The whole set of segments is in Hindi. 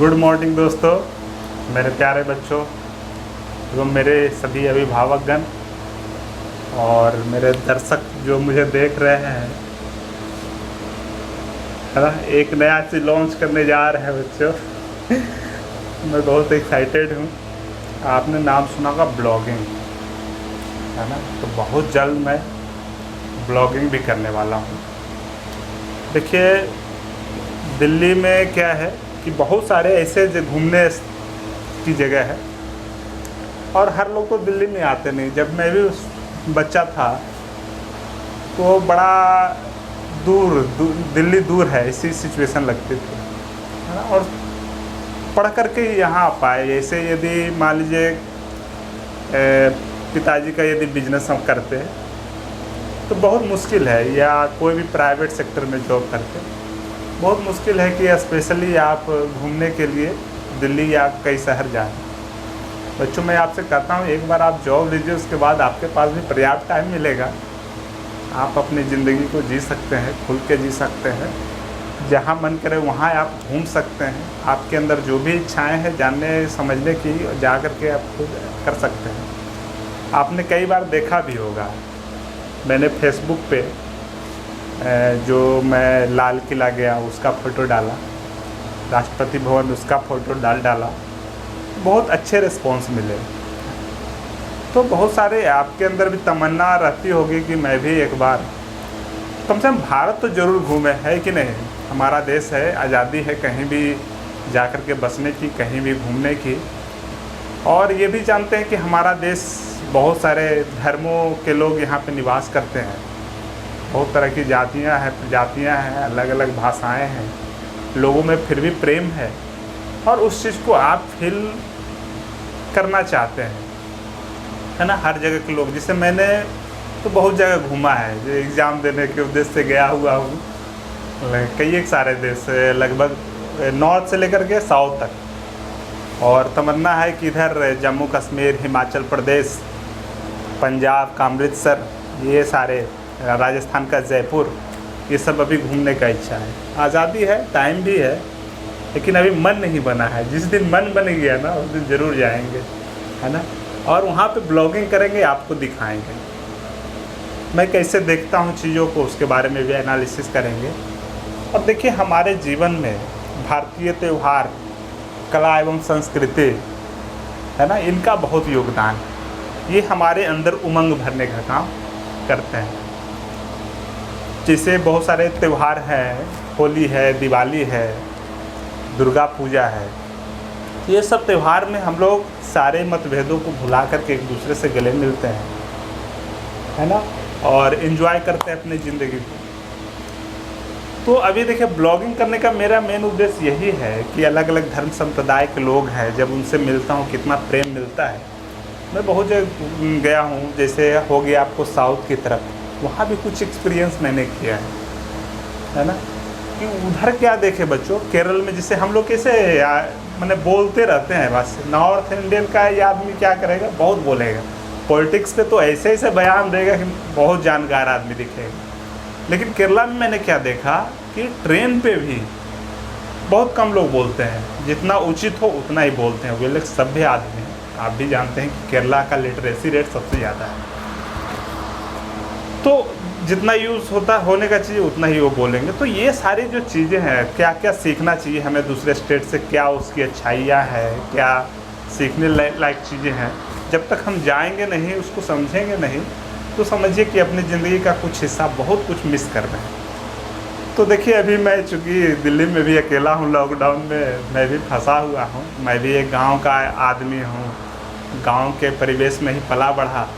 गुड मॉर्निंग दोस्तों, मेरे प्यारे बच्चों एवं मेरे सभी अभिभावकगण और मेरे दर्शक जो मुझे देख रहे हैं, है ना। एक नया चीज़ लॉन्च करने जा रहे हैं बच्चों। मैं बहुत एक्साइटेड हूँ। आपने नाम सुना होगा ब्लॉगिंग, है ना। तो बहुत जल्द मैं ब्लॉगिंग भी करने वाला हूँ। देखिए, दिल्ली में क्या है कि बहुत सारे ऐसे घूमने की जगह है और हर लोग तो दिल्ली में आते नहीं। जब मैं भी बच्चा था तो बड़ा दिल्ली दूर है, ऐसी सिचुएशन लगती थी, है ना। और पढ़ कर के यहाँ आ पाए। जैसे यदि मान लीजिए पिताजी का यदि बिजनेस हम करते हैं तो बहुत मुश्किल है, या कोई भी प्राइवेट सेक्टर में जॉब करते बहुत मुश्किल है कि स्पेशली आप घूमने के लिए दिल्ली या कई शहर जाएं। बच्चों, मैं आपसे कहता हूँ, एक बार आप जॉब लीजिए, उसके बाद आपके पास भी पर्याप्त टाइम मिलेगा। आप अपनी ज़िंदगी को जी सकते हैं, खुल के जी सकते हैं। जहाँ मन करे वहाँ आप घूम सकते हैं। आपके अंदर जो भी इच्छाएं हैं जानने समझने की, जा कर के आप खुद कर सकते हैं। आपने कई बार देखा भी होगा, मैंने फेसबुक पे जो मैं लाल किला गया उसका फ़ोटो डाला, राष्ट्रपति भवन उसका फ़ोटो डाला, बहुत अच्छे रिस्पॉन्स मिले। तो बहुत सारे आपके अंदर भी तमन्ना रहती होगी कि मैं भी एक बार कम से कम भारत तो ज़रूर घूमे, है कि नहीं। हमारा देश है, आज़ादी है कहीं भी जा कर के बसने की, कहीं भी घूमने की। और ये भी जानते हैं कि हमारा देश बहुत सारे धर्मों के लोग यहाँ पे निवास करते हैं। बहुत तरह की जातियाँ हैं, प्रजातियाँ हैं, अलग अलग भाषाएं हैं, लोगों में फिर भी प्रेम है और उस चीज़ को आप फील करना चाहते हैं, है ना। हर जगह के लोग, जिससे मैंने तो बहुत जगह घूमा है, जो एग्ज़ाम देने के उद्देश्य से गया हुआ हूँ कई एक सारे देश, लगभग नॉर्थ से लेकर के साउथ तक। और तमन्ना है कि इधर जम्मू कश्मीर, हिमाचल प्रदेश, पंजाब का अमृतसर, ये सारे, राजस्थान का जयपुर, ये सब अभी घूमने का इच्छा है। आज़ादी है, टाइम भी है, लेकिन अभी मन नहीं बना है। जिस दिन मन बन गया ना, उस दिन ज़रूर जाएंगे, है ना। और वहाँ पे ब्लॉगिंग करेंगे, आपको दिखाएंगे मैं कैसे देखता हूँ चीज़ों को, उसके बारे में भी एनालिसिस करेंगे। और देखिए, हमारे जीवन में भारतीय त्यौहार, कला एवं संस्कृति, है ना, इनका बहुत योगदान है। ये हमारे अंदर उमंग भरने का काम करते हैं। जैसे बहुत सारे त्यौहार हैं, होली है, दिवाली है, दुर्गा पूजा है। ये सब त्यौहार में हम लोग सारे मतभेदों को भुला करके एक दूसरे से गले मिलते हैं, है ना, और एंजॉय करते हैं अपनी ज़िंदगी को। तो अभी देखिए, ब्लॉगिंग करने का मेरा मेन उद्देश्य यही है कि अलग अलग धर्म संप्रदाय के लोग हैं, जब उनसे मिलता हूँ कितना प्रेम मिलता है। मैं बहुत जगह गया हूँ, जैसे हो गया आपको साउथ की तरफ, वहाँ भी कुछ एक्सपीरियंस मैंने किया है ना। कि उधर क्या देखे बच्चों, केरल में जिसे हम लोग कैसे मैंने बोलते रहते हैं, बस नॉर्थ इंडियन का ये आदमी क्या करेगा, बहुत बोलेगा। पॉलिटिक्स पे तो ऐसे ऐसे बयान देगा कि बहुत जानकार आदमी दिखेगा। लेकिन केरला में मैंने क्या देखा कि ट्रेन पे भी बहुत कम लोग बोलते हैं, जितना उचित हो उतना ही बोलते हैं। वे लोग सभ्य आदमी हैं। आप भी जानते हैं कि केरला का लिटरेसी रेट सबसे ज़्यादा है, तो जितना यूज़ होने का चाहिए उतना ही वो बोलेंगे। तो ये सारी जो चीज़ें हैं, क्या क्या सीखना चाहिए हमें दूसरे स्टेट से, क्या उसकी अच्छाइयाँ हैं, क्या सीखने लायक चीज़ें हैं। जब तक हम जाएंगे नहीं, उसको समझेंगे नहीं, तो समझिए कि अपनी ज़िंदगी का कुछ हिस्सा, बहुत कुछ मिस कर रहे हैं। तो देखिए, अभी मैं चूँकि दिल्ली में भी अकेला हूँ, लॉकडाउन में मैं भी फंसा हुआ हूँ। मैं भी एक गाँव का आदमी हूँ, गाँव के परिवेश में ही पला बढ़ा,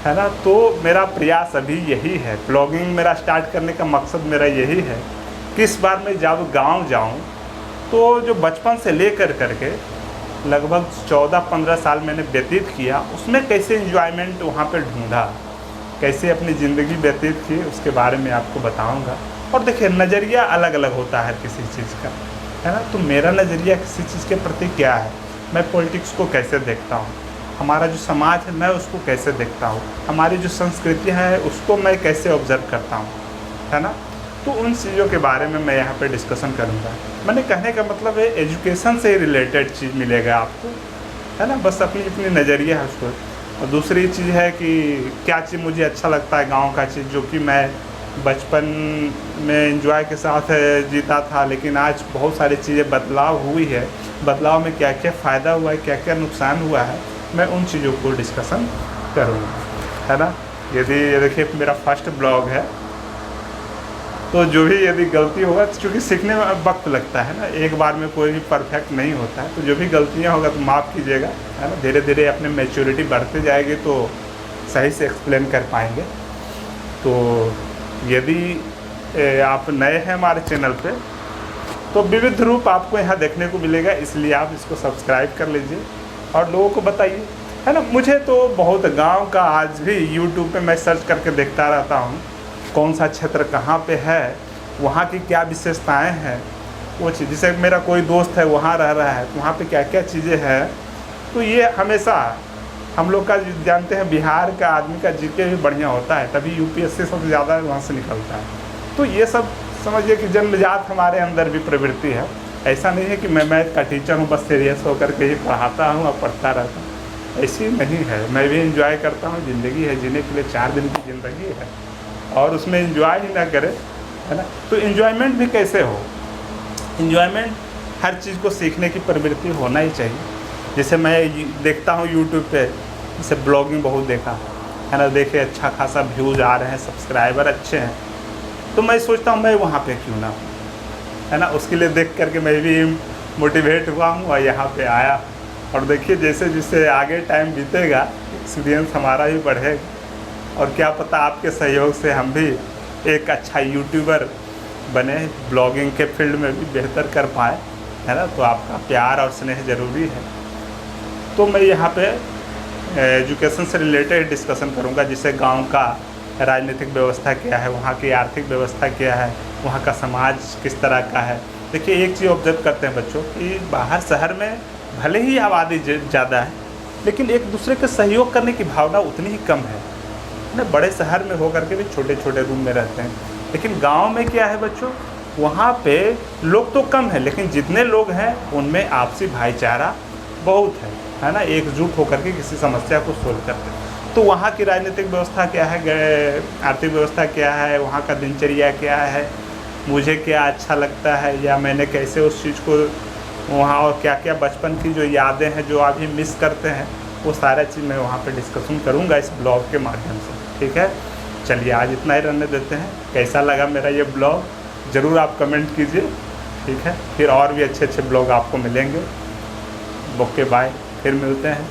है ना। तो मेरा प्रयास अभी यही है, ब्लॉगिंग मेरा स्टार्ट करने का मकसद मेरा यही है कि इस बार मैं जब गांव जाऊं तो जो बचपन से लेकर करके लगभग 14-15 साल मैंने व्यतीत किया, उसमें कैसे एंजॉयमेंट वहां पे ढूंढा, कैसे अपनी ज़िंदगी व्यतीत की, उसके बारे में आपको बताऊंगा। और देखिए, नज़रिया अलग अलग होता है किसी चीज़ का, है ना। तो मेरा नज़रिया किसी चीज़ के प्रति क्या है, मैं पॉलिटिक्स को कैसे देखता हूँ, हमारा जो समाज है मैं उसको कैसे देखता हूँ, हमारी जो संस्कृति है उसको मैं कैसे ऑब्ज़र्व करता हूँ, है ना। तो उन चीज़ों के बारे में मैं यहाँ पे डिस्कशन करूँगा। मैंने कहने का मतलब है एजुकेशन से रिलेटेड चीज़ मिलेगा आपको, है ना, बस अपनी अपनी नज़रिया है उसको। और दूसरी चीज़ है कि क्या चीज़ मुझे अच्छा लगता है गांव का चीज़, जो कि मैं बचपन में एंजॉय के साथ जीता था, लेकिन आज बहुत सारी चीज़ें बदलाव हुई है, बदलाव में क्या क्या फ़ायदा हुआ है, क्या क्या नुकसान हुआ है, मैं उन चीज़ों को डिस्कशन करूँगा, है ना। यदि ये देखिए मेरा फर्स्ट ब्लॉग है, तो जो भी यदि गलती होगा, क्योंकि सीखने में वक्त लगता है ना, एक बार में कोई भी परफेक्ट नहीं होता है, तो जो भी गलतियाँ होगा तो माफ़ कीजिएगा, है ना। धीरे धीरे अपने मैच्योरिटी बढ़ते जाएगी तो सही से एक्सप्लेन कर पाएंगे। तो यदि आप नए हैं हमारे चैनल पे, तो विविध रूप आपको यहाँ देखने को मिलेगा, इसलिए आप इसको सब्सक्राइब कर लीजिए और लोगों को बताइए, है ना। मुझे तो बहुत गांव का आज भी यूट्यूब पे मैं सर्च करके देखता रहता हूँ, कौन सा क्षेत्र कहाँ पे है, वहाँ की क्या विशेषताएं हैं, वो चीज़। जैसे मेरा कोई दोस्त है वहाँ रह रहा है, तो वहाँ पे क्या क्या चीज़ें हैं, तो ये हमेशा हम लोग का जानते हैं बिहार का आदमी का जीके भी बढ़िया होता है, तभी यूपीएससी सबसे ज़्यादा वहाँ से निकलता है। तो ये सब समझिए कि जन्मजात हमारे अंदर भी प्रवृत्ति है। ऐसा नहीं है कि मैं मैथ का टीचर हूँ, बस सीरियस होकर के ही पढ़ाता हूँ और पढ़ता रहता हूँ, ऐसी नहीं है। मैं भी इंजॉय करता हूँ, ज़िंदगी है, जीने के लिए 4 दिन की ज़िंदगी है, और उसमें इंजॉय ही ना करे, है ना। तो इन्जॉयमेंट भी कैसे हो, इन्जॉयमेंट हर चीज़ को सीखने की प्रवृत्ति होना ही चाहिए। जैसे मैं देखता हूँ यूट्यूब पे, जैसे ब्लॉगिंग बहुत देखा है ना, देखे अच्छा खासा व्यूज़ आ रहे हैं, सब्सक्राइबर अच्छे हैं, तो मैं सोचता हूँ मैं वहाँ पे क्यों ना हूँ, है ना। उसके लिए देख करके मैं भी मोटिवेट हुआ हूँ और यहाँ पे आया। और देखिए जैसे जैसे आगे टाइम बीतेगा, एक्सपीरियंस हमारा भी बढ़ेगा, और क्या पता आपके सहयोग से हम भी एक अच्छा यूट्यूबर बने, ब्लॉगिंग के फील्ड में भी बेहतर कर पाए, है ना। तो आपका प्यार और स्नेह ज़रूरी है। तो मैं यहाँ पे एजुकेशन से रिलेटेड डिस्कशन करूँगा, जिससे गांव का राजनीतिक व्यवस्था क्या है, वहाँ की आर्थिक व्यवस्था क्या है, वहाँ का समाज किस तरह का है। देखिए एक चीज़ ऑब्जर्व करते हैं बच्चों कि बाहर शहर में भले ही आबादी ज़्यादा है, लेकिन एक दूसरे के सहयोग करने की भावना उतनी ही कम है ना। बड़े शहर में होकर के भी छोटे छोटे रूम में रहते हैं, लेकिन गांव में क्या है बच्चों, वहाँ पे लोग तो कम है, लेकिन जितने लोग हैं उनमें आपसी भाईचारा बहुत है ना, एकजुट होकर के किसी समस्या को सोल्व करते हैं। तो वहाँ की राजनीतिक व्यवस्था क्या है, आर्थिक व्यवस्था क्या है, वहाँ का दिनचर्या क्या है, मुझे क्या अच्छा लगता है, या मैंने कैसे उस चीज़ को वहाँ, और क्या क्या बचपन की जो यादें हैं जो अभी मिस करते हैं, वो सारा चीज़ मैं वहाँ पे डिस्कशन करूँगा इस ब्लॉग के माध्यम से। ठीक है, चलिए आज इतना ही रहने देते हैं। कैसा लगा मेरा ये ब्लॉग ज़रूर आप कमेंट कीजिए। ठीक है, फिर और भी अच्छे अच्छे ब्लॉग आपको मिलेंगे। ओके बाय, फिर मिलते हैं।